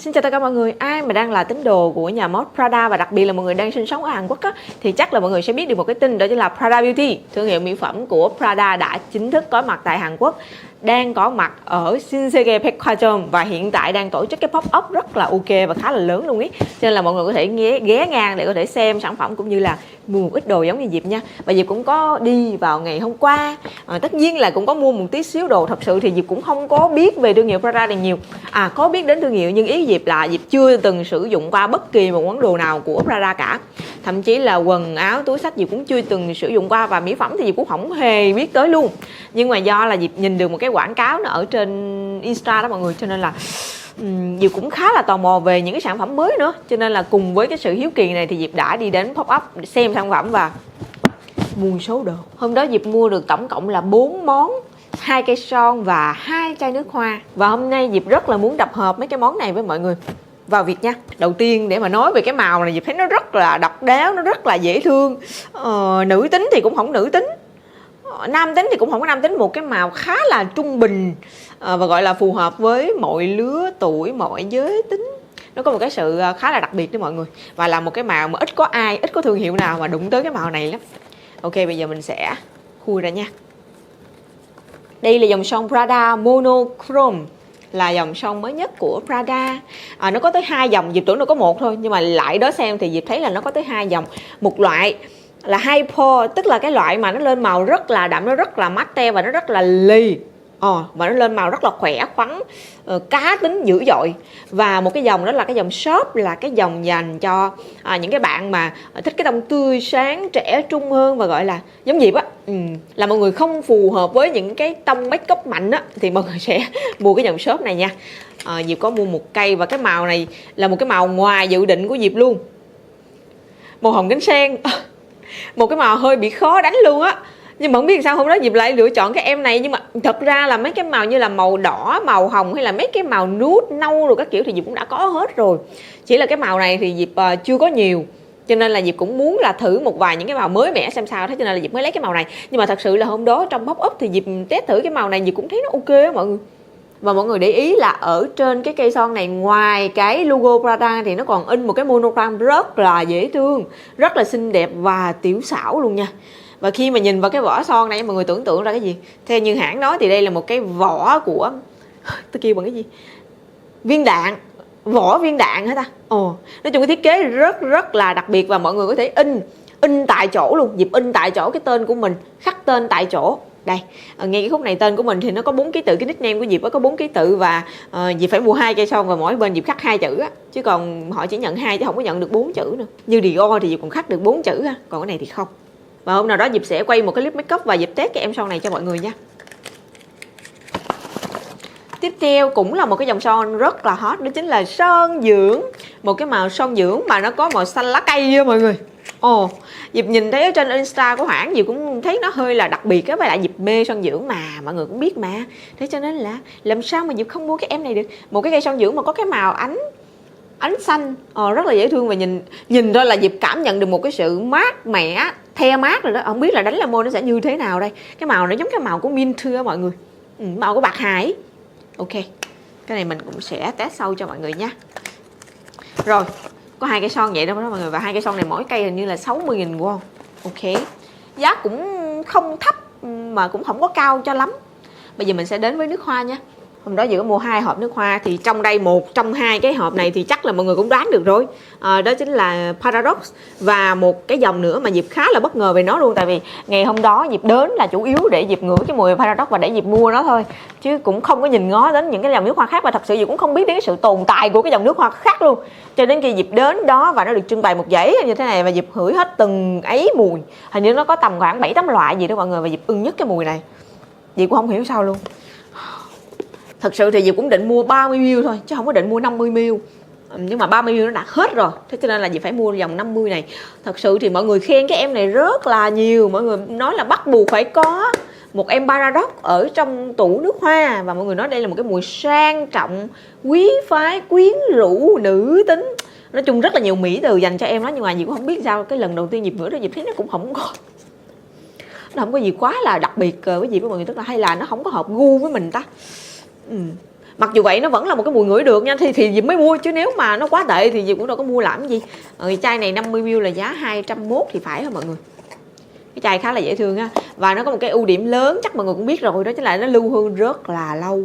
Xin chào tất cả mọi người, ai mà đang là tín đồ của nhà mốt Prada và đặc biệt là mọi người đang sinh sống ở Hàn Quốc á, thì chắc là mọi người sẽ biết được một cái tin, đó chính là Prada Beauty, thương hiệu mỹ phẩm của Prada đã chính thức có mặt tại Hàn Quốc, đang có mặt ở Shinsegae Baekgwon và hiện tại đang tổ chức cái pop-up rất là ok và khá là lớn luôn ý. Cho nên là mọi người có thể ghé ngang để có thể xem sản phẩm cũng như là mua một ít đồ giống như Diệp nha. Và Diệp cũng có đi vào ngày hôm qua, tất nhiên là cũng có mua một tí xíu đồ. Thật sự thì Diệp cũng không có biết về thương hiệu Prada này nhiều, có biết đến thương hiệu nhưng ý Diệp là Diệp chưa từng sử dụng qua bất kỳ một món đồ nào của Prada cả. Thậm chí là quần áo, túi xách Diệp cũng chưa từng sử dụng qua, và mỹ phẩm thì Diệp cũng không hề biết tới luôn. Nhưng mà do là Diệp nhìn được một cái quảng cáo nó ở trên Insta đó mọi người, cho nên là Diệp cũng khá là tò mò về những cái sản phẩm mới nữa. Cho nên là cùng với cái sự hiếu kỳ này thì Diệp đã đi đến pop-up xem sản phẩm và mua số đồ. Hôm đó Diệp mua được tổng cộng là 4 món, 2 cây son và 2 chai nước hoa. Và hôm nay Diệp rất là muốn tập hợp mấy cái món này với mọi người vào việc nha. Đầu tiên để mà nói về cái màu này, Diệp thấy nó rất là độc đáo, nó rất là dễ thương. Nữ tính thì cũng không nữ tính, nam tính thì cũng không có nam tính, một cái màu khá là trung bình và gọi là phù hợp với mọi lứa tuổi, mọi giới tính. Nó có một cái sự khá là đặc biệt đó mọi người, và là một cái màu mà ít có thương hiệu nào mà đụng tới cái màu này lắm. Ok, bây giờ mình sẽ khui ra nha. Đây là dòng son Prada Monochrome, là dòng son mới nhất của Prada. Nó có tới 2 dòng, Diệp tưởng nó có một thôi, nhưng mà lại đó xem thì Diệp thấy là nó có tới 2 dòng. Một loại là Hypo, tức là cái loại mà nó lên màu rất là đậm, nó rất là mate và nó rất là lì, mà nó lên màu rất là khỏe khoắn, cá tính dữ dội. Và một cái dòng đó là cái dòng shop, là cái dòng dành cho những cái bạn mà thích cái tông tươi sáng, trẻ trung hơn, và gọi là giống Diệp á, là mọi người không phù hợp với những cái tông make up mạnh á, thì mọi người sẽ mua cái dòng shop này nha. Diệp có mua một cây, và cái màu này là một cái màu ngoài dự định của Diệp luôn, màu hồng cánh sen. Một cái màu hơi bị khó đánh luôn á, nhưng mà không biết sao hôm đó Diệp lại lựa chọn cái em này. Nhưng mà thật ra là mấy cái màu như là màu đỏ, màu hồng hay là mấy cái màu nude, nâu rồi các kiểu thì Diệp cũng đã có hết rồi. Chỉ là cái màu này thì Diệp chưa có nhiều, cho nên là Diệp cũng muốn là thử một vài những cái màu mới mẻ xem sao, thế cho nên là Diệp mới lấy cái màu này. Nhưng mà thật sự là hôm đó trong pop up thì Diệp test thử cái màu này, Diệp cũng thấy nó ok á mọi người. Và mọi người để ý là ở trên cái cây son này, ngoài cái logo Prada thì nó còn in một cái monogram rất là dễ thương, rất là xinh đẹp và tiểu xảo luôn nha. Và khi mà nhìn vào cái vỏ son này, mọi người tưởng tượng ra cái gì? Theo như hãng nói thì đây là một cái vỏ của tôi kêu bằng cái gì? Viên đạn, vỏ viên đạn hả ta? Nói chung cái thiết kế rất là đặc biệt, và mọi người có thể in tại chỗ luôn. Diệp in tại chỗ cái tên của mình, khắc tên tại chỗ. Đây, ngay cái khúc này tên của mình thì nó có 4 ký tự, cái nickname của Diệp có 4 ký tự, và Diệp phải mua 2 cây son và mỗi bên Diệp khắc 2 chữ á, chứ còn họ chỉ nhận 2 chứ không có nhận được 4 chữ nữa. Như Dior thì Diệp còn khắc được 4 chữ ha, còn cái này thì không. Và hôm nào đó Diệp sẽ quay một cái clip make up và Diệp test cái em son này cho mọi người nha. Tiếp theo cũng là một cái dòng son rất là hot, đó chính là son dưỡng. Một cái màu son dưỡng mà nó có màu xanh lá cây á mọi người. Diệp nhìn thấy ở trên Insta của hãng, Diệp cũng thấy nó hơi là đặc biệt á, với lại Diệp mê son dưỡng mà, mọi người cũng biết mà. Thế cho nên là làm sao mà Diệp không mua cái em này được. Một cái cây son dưỡng mà có cái màu ánh xanh, rất là dễ thương, và nhìn thôi là Diệp cảm nhận được một cái sự mát mẻ, the mát rồi đó. Không biết là đánh lemon nó sẽ như thế nào đây. Cái màu nó giống cái màu của mint á mọi người, màu của bạc hải. Ok, cái này mình cũng sẽ test sau cho mọi người nha. Rồi, có 2 cây son vậy đó mọi người, và 2 cây son này mỗi cây hình như là 60.000 won. Ok, giá cũng không thấp mà cũng không có cao cho lắm. Bây giờ mình sẽ đến với nước hoa nha. Hôm đó Diệp có mua 2 hộp nước hoa, thì trong đây một trong 2 cái hộp này thì chắc là mọi người cũng đoán được rồi, đó chính là Paradox. Và một cái dòng nữa mà Diệp khá là bất ngờ về nó luôn, tại vì ngày hôm đó Diệp đến là chủ yếu để Diệp ngửi cái mùi Paradox và để Diệp mua nó thôi, chứ cũng không có nhìn ngó đến những cái dòng nước hoa khác. Và thật sự Diệp cũng không biết đến cái sự tồn tại của cái dòng nước hoa khác luôn, cho đến khi Diệp đến đó và nó được trưng bày một dãy như thế này, và Diệp hửi hết từng ấy mùi. Hình như nó có tầm khoảng 7-8 loại gì đó mọi người, và Diệp ưng nhất cái mùi này. Diệp cũng không hiểu sao luôn. Thật sự thì Diệp cũng định mua 30ml thôi, chứ không có định mua 50ml. Nhưng mà 30ml nó đã hết rồi, thế cho nên là Diệp phải mua dòng 50 này. Thật sự thì mọi người khen cái em này rất là nhiều. Mọi người nói là bắt buộc phải có một em Paradox ở trong tủ nước hoa. Và mọi người nói đây là một cái mùi sang trọng, quý phái, quyến rũ, nữ tính. Nói chung rất là nhiều mỹ từ dành cho em đó. Nhưng mà Diệp cũng không biết sao, cái lần đầu tiên Diệp ngửi đó Diệp thấy nó cũng không có, nó không có gì quá là đặc biệt với Diệp với mọi người. Tức là hay là nó không có hợp gu với mình ta. Mặc dù vậy nó vẫn là một cái mùi ngửi được nha, thì Diệp mới mua, chứ nếu mà nó quá tệ thì Diệp cũng đâu có mua làm cái gì. Chai này 50ml là giá 201 thì phải hả mọi người. Cái chai khá là dễ thương ha. Và nó có một cái ưu điểm lớn chắc mọi người cũng biết rồi, đó chính là nó lưu hương rất là lâu.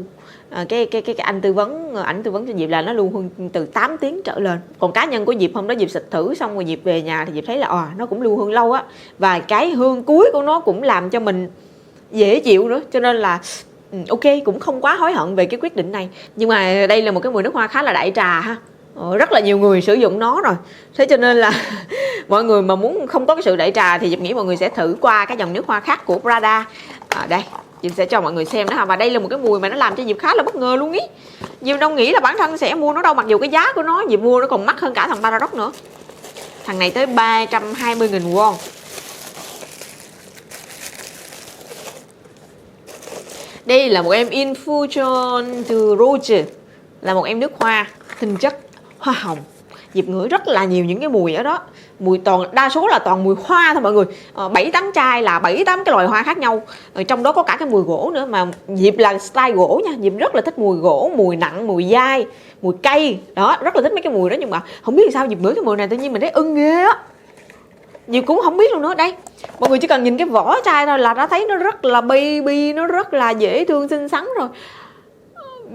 Cái anh tư vấn cho Diệp là nó lưu hương từ 8 tiếng trở lên. Còn cá nhân của Diệp hôm đó Diệp xịt thử xong rồi Diệp về nhà thì Diệp thấy là nó cũng lưu hương lâu á, và cái hương cuối của nó cũng làm cho mình dễ chịu nữa, cho nên là ok, cũng không quá hối hận về cái quyết định này. Nhưng mà đây là một cái mùi nước hoa khá là đại trà ha. Rất là nhiều người sử dụng nó rồi, thế cho nên là mọi người mà muốn không có cái sự đại trà thì Diệp nghĩ mọi người sẽ thử qua cái dòng nước hoa khác của Prada. Đây Diệp sẽ cho mọi người xem đó ha. Và đây là một cái mùi mà nó làm cho Diệp khá là bất ngờ luôn ý. Diệp đâu nghĩ là bản thân sẽ mua nó đâu, mặc dù cái giá của nó Diệp mua nó còn mắc hơn cả thằng Paradox nữa. Thằng này tới 320.000 won. Đây là một em Infusion từ Roche, là một em nước hoa tinh chất hoa hồng. Diệp ngửi rất là nhiều những cái mùi ở đó, mùi đa số là toàn mùi hoa thôi mọi người. 7-8 chai là 7-8 cái loài hoa khác nhau, trong đó có cả cái mùi gỗ nữa. Mà Diệp là style gỗ nha, Diệp rất là thích mùi gỗ, mùi nặng, mùi dai, mùi cây đó, rất là thích mấy cái mùi đó. Nhưng mà không biết sao Diệp ngửi cái mùi này tự nhiên mình thấy ưng ghê á, Diệp cũng không biết luôn nữa. Đây mọi người chỉ cần nhìn cái vỏ chai thôi là đã thấy nó rất là baby, nó rất là dễ thương xinh xắn rồi.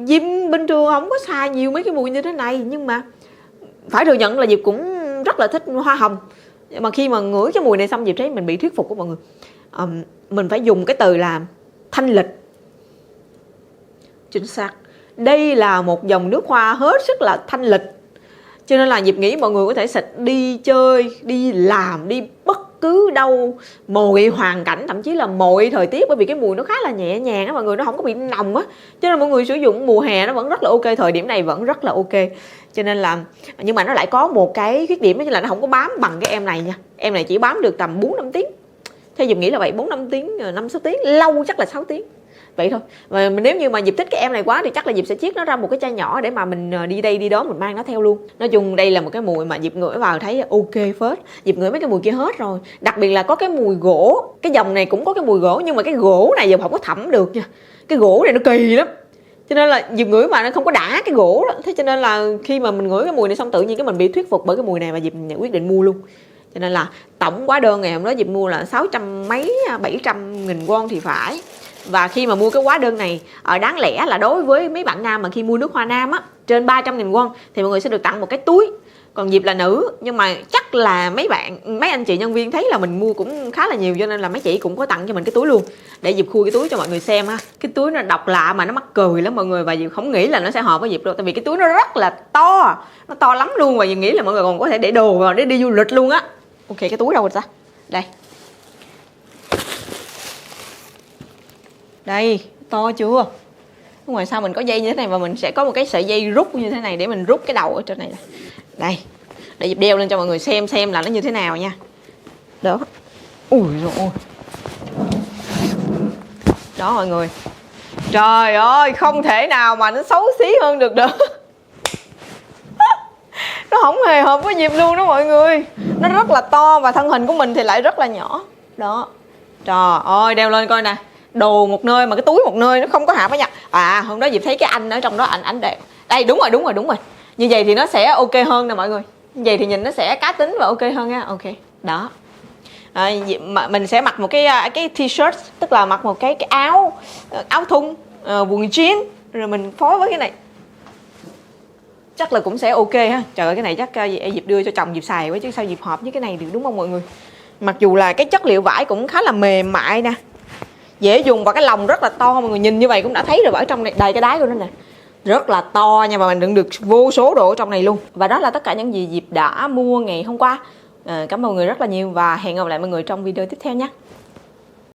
Diệp bình thường không có xài nhiều mấy cái mùi như thế này, nhưng mà phải thừa nhận là Diệp cũng rất là thích hoa hồng. Mà khi mà ngửi cái mùi này xong Diệp thấy mình bị thuyết phục của mọi người. Mình phải dùng cái từ là thanh lịch. Chính xác, đây là một dòng nước hoa hết sức là thanh lịch, cho nên là Diệp nghĩ mọi người có thể xịt đi chơi, đi làm, đi bất cứ đâu, mọi hoàn cảnh, thậm chí là mọi thời tiết. Bởi vì cái mùi nó khá là nhẹ nhàng á mọi người, nó không có bị nồng á, cho nên mọi người sử dụng mùa hè nó vẫn rất là ok, thời điểm này vẫn rất là ok. Cho nên là, nhưng mà nó lại có một cái khuyết điểm đó là nó không có bám bằng cái em này nha. Em này chỉ bám được tầm 4-5 tiếng. Theo Diệp nghĩ là vậy, 4-5 tiếng, 5-6 tiếng, lâu chắc là 6 tiếng. Vậy thôi. Và nếu như mà Diệp thích cái em này quá thì chắc là Diệp sẽ chiết nó ra một cái chai nhỏ để mà mình đi đây đi đó mình mang nó theo luôn. Nói chung đây là một cái mùi mà Diệp ngửi vào thấy ok phết. Diệp ngửi mấy cái mùi kia hết rồi. Đặc biệt là có cái mùi gỗ. Cái dòng này cũng có cái mùi gỗ, nhưng mà cái gỗ này Diệp không có thẩm được nha. Cái gỗ này nó kỳ lắm, cho nên là Diệp ngửi mà nó không có đã cái gỗ đó. Thế cho nên là khi mà mình ngửi cái mùi này xong tự nhiên cái mình bị thuyết phục bởi cái mùi này và Diệp quyết định mua luôn. Cho nên là tổng hóa đơn ngày hôm đó Diệp mua là 600 mấy 700.000 won thì phải. Và khi mà mua cái hóa đơn này, đáng lẽ là đối với mấy bạn nam mà khi mua nước hoa nam á trên 300.000 won thì mọi người sẽ được tặng một cái túi. Còn Diệp là nữ, nhưng mà chắc là mấy anh chị nhân viên thấy là mình mua cũng khá là nhiều, cho nên là mấy chị cũng có tặng cho mình cái túi luôn. Để Diệp khui cái túi cho mọi người xem ha. Cái túi nó độc lạ mà nó mắc cười lắm mọi người, và Diệp không nghĩ là nó sẽ hợp với Diệp đâu. Tại vì cái túi nó rất là to, nó to lắm luôn, và Diệp nghĩ là mọi người còn có thể để đồ vào để đi du lịch luôn á. Ok, cái túi đâu rồi ta? Đây. Đây, to chưa? Ngoài sau mình có dây như thế này, và mình sẽ có một cái sợi dây rút như thế này để mình rút cái đầu ở trên này. Đây, để Diệp đeo lên cho mọi người xem là nó như thế nào nha. Đó. Ui dồi ôi. Đó mọi người. Trời ơi, không thể nào mà nó xấu xí hơn được nữa. Nó không hề hợp với Diệp luôn đó mọi người. Nó rất là to và thân hình của mình thì lại rất là nhỏ. Đó. Trời ơi, đeo lên coi nè. Đồ một nơi mà cái túi một nơi, nó không có hợp với nhau. Hôm đó Diệp thấy cái anh ở trong đó, anh đẹp. Đây, đúng rồi. Như vậy thì nó sẽ ok hơn nè mọi người. Như vậy thì nhìn nó sẽ cá tính và ok hơn nha. Ok, đó. Mình sẽ mặc một cái t-shirt, tức là mặc một cái áo thun, quần jean, rồi mình phối với cái này. Chắc là cũng sẽ ok ha. Trời ơi, cái này chắc Diệp đưa cho chồng Diệp xài quá, chứ sao Diệp hợp với cái này được, đúng không mọi người? Mặc dù là cái chất liệu vải cũng khá là mềm mại nè, dễ dùng, và cái lồng rất là to, mọi người nhìn như vậy cũng đã thấy rồi. Ở trong này đầy cái đáy của nó nè, rất là to nha, và mình đựng được vô số đồ ở trong này luôn. Và đó là tất cả những gì Diệp đã mua ngày hôm qua. Cảm ơn mọi người rất là nhiều, và hẹn gặp lại mọi người trong video tiếp theo nhé.